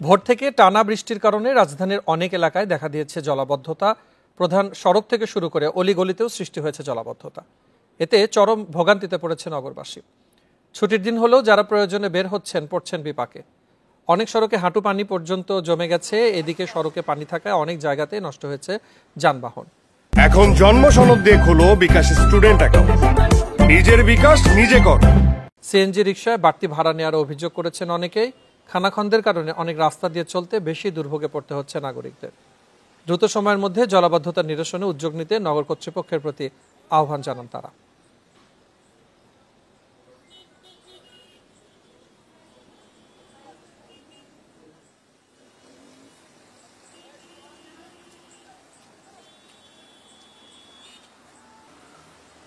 ভোর থেকে টানা বৃষ্টির কারণে রাজধানীর অনেক এলাকায় দেখা দিয়েছে জলাবদ্ধতা। প্রধান সড়ক থেকে শুরু করে অলিগলিতেও সৃষ্টি হয়েছে জলাবদ্ধতা। এতে চরম ভোগান্তিতে পড়েছে নগরবাসী। ছুটির দিন হলেও যারা প্রয়োজনে বের হচ্ছেন পড়ছেন বিপাকে। অনেক সড়কে হাঁটু পানি পর্যন্ত জমে গেছে। এদিকে সড়কে পানি থাকায় অনেক জায়গাতে নষ্ট হয়েছে যানবাহন। এখন জন্ম সনদ দিয়ে খোলো বিকাশ স্টুডেন্ট অ্যাকাউন্ট। নিজের বিকাশ নিজে কর। সিএনজি রিকশায় বাড়তি ভাড়া নেওয়ার অভিযোগ করেছেন অনেকেই। খানাখন্দের কারণে অনেক রাস্তা দিয়ে চলতে বেশি দুর্ভোগে পড়তে হচ্ছে নাগরিকদের। দ্রুত সময়ের মধ্যে জলাবদ্ধতা নিরসনে উদ্যোগ নিতে নগর কর্তৃপক্ষের প্রতি আহ্বান জানান তারা।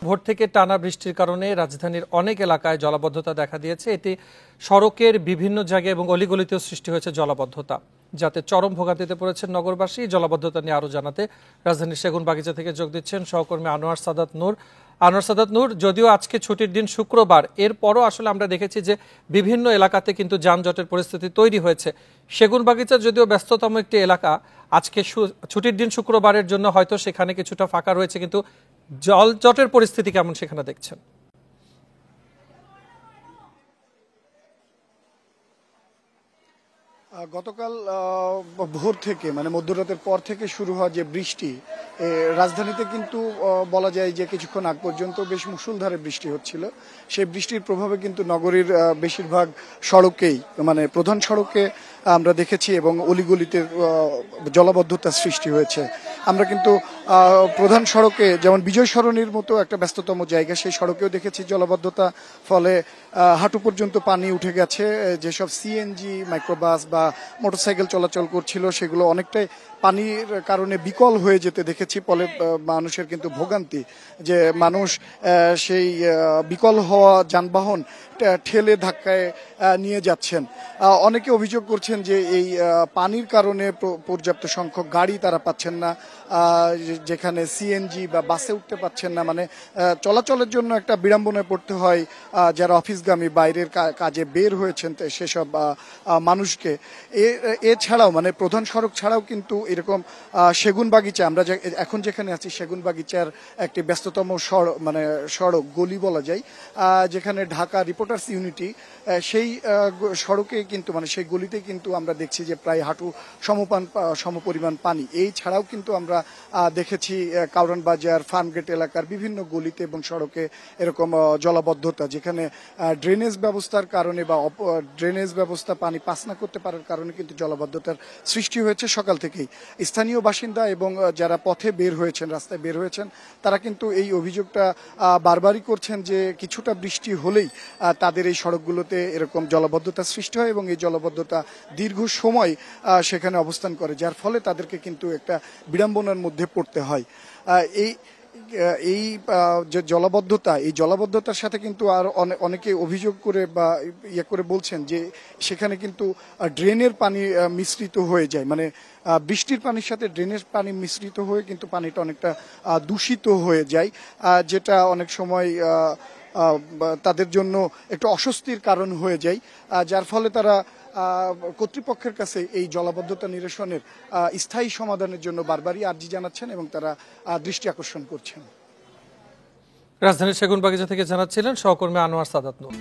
ভোর থেকে টানা বৃষ্টির কারণে রাজধানীর অনেক এলাকায় জলাবদ্ধতা দেখা দিয়েছে। এতে সড়কের বিভিন্ন জায়গায় এবং অলিগলিতেও সৃষ্টি হয়েছে জলাবদ্ধতা, যাতে চরম ভোগান্তিতে পড়েছেন নগরবাসী। জলাবদ্ধতা নিয়ে আরো জানাতে রাজধানীর সেগুনবাগিচা থেকে যোগ দিচ্ছেন সহকর্মী আনোয়ার সাদাত নূর। আনোয়ার সাদাত নূর, যদিও আজকে ছুটির দিন শুক্রবার, এরপরও আসলে আমরা দেখেছি যে বিভিন্ন এলাকাতে কিন্তু যানজটের পরিস্থিতি তৈরি হয়েছে। সেগুনবাগিচা যদিও ব্যস্ততম একটি এলাকা, আজকে ছুটির দিন শুক্রবারের জন্য হয়তো সেখানে কিছুটা ফাঁকা রয়েছে, কিন্তু জলজটের পরিস্থিতি কেমন সেখানে দেখছেন? গতকাল ভোর থেকে মানে মধ্যরাতের পর থেকে শুরু হওয়া যে বৃষ্টি, রাজধানীতে কিন্তু বলা যায় যে কিছুক্ষণ আগ পর্যন্ত বেশ মুষলধারে বৃষ্টি হচ্ছিল। সেই বৃষ্টির প্রভাবে কিন্তু নগরীর বেশিরভাগ সড়কেই মানে প্রধান সড়কে আমরা দেখেছি এবং অলিগলিতে জলাবদ্ধতা সৃষ্টি হয়েছে। আমরা কিন্তু প্রধান সড়কে যেমন বিজয় সরণির মতো একটা ব্যস্ততম জায়গা, সেই সড়কেও দেখেছি জলাবদ্ধতা, ফলে হাঁটু পর্যন্ত পানি উঠে গেছে। যেসব সিএনজি মাইক্রোবাস বা মোটরসাইকেল চলাচল করছিল সেগুলো অনেকটাই পানির কারণে বিকল হয়ে যেতে দেখেছি। ফলে মানুষের কিন্তু ভোগান্তি, যে মানুষ সেই বিকল হওয়া যানবাহন ঠেলে ধাক্কায় নিয়ে যাচ্ছেন। অনেকে অভিযোগ করছেন যে এই পানির কারণে পর্যাপ্ত সংখ্যক গাড়ি তারা পাচ্ছেন না, যেখানে সিএনজি বা বাসে উঠতে পারছেন না। মানে চলাচলের জন্য একটা বিড়ম্বনায় পড়তে হয় যারা অফিসগামী বাইরের কাজে বের হয়েছেন সেসব মানুষকে। এছাড়াও মানে প্রধান সড়ক ছাড়াও কিন্তু এরকম সেগুনবাগিচা, আমরা এখন যেখানে আছি সেগুনবাগিচার একটি ব্যস্ততম সড়ক গলি বলা যায়, যেখানে ঢাকা রিপোর্টার্স ইউনিটি, সেই সড়কে কিন্তু মানে সেই গলিতে কিন্তু আমরা দেখছি যে প্রায় হাঁটু সমপরিমাণ পানি। এই ছাড়াও কিন্তু আমরা দেখেছি কাউরান বাজার, ফার্মগেট এলাকার বিভিন্ন গলিতে এবং সড়কে এরকম জলাবদ্ধতা, যেখানে ড্রেনেজ ব্যবস্থার কারণে বা ড্রেনেজ ব্যবস্থা পানি পাস না করতে পারার কারণে কিন্তু জলাবদ্ধতার সৃষ্টি হয়েছে সকাল থেকেই। স্থানীয় বাসিন্দা এবং যারা পথে বের হয়েছেন, রাস্তায় বের হয়েছেন, তারা কিন্তু এই অভিযোগটা বারবারই করছেন যে কিছুটা বৃষ্টি হলেই তাদের এই সড়কগুলোতে এরকম জলাবদ্ধতা সৃষ্টি হয় এবং এই জলাবদ্ধতা দীর্ঘ সময় সেখানে অবস্থান করে, যার ফলে তাদেরকে কিন্তু একটা বিড়ম্বনার মধ্যে পড়তে হয়। এই যে জলাবদ্ধতা, এই জলাবদ্ধতার সাথে কিন্তু আর অনেকে অভিযোগ করে বা ইয়ে করে বলছেন যে সেখানে কিন্তু ড্রেনের পানি মিশ্রিত হয়ে যায়, মানে বৃষ্টির পানির সাথে ড্রেনের পানি মিশ্রিত হয়ে কিন্তু পানিটা অনেকটা দূষিত হয়ে যায়, যেটা অনেক সময় তাদের জন্য একটু অস্বস্তির কারণ হয়ে যায়, যার ফলে তারা কর্তৃপক্ষের কাছে এই জলাবদ্ধতা নিরসনের স্থায়ী সমাধানের জন্য বারবারই আর্জি জানাচ্ছেন এবং তারা দৃষ্টি আকর্ষণ করছেন। রাজধানীর সেগুনবাগিচা থেকে জানাচ্ছিলেন সহকর্মী আনোয়ার সাদাত নূর।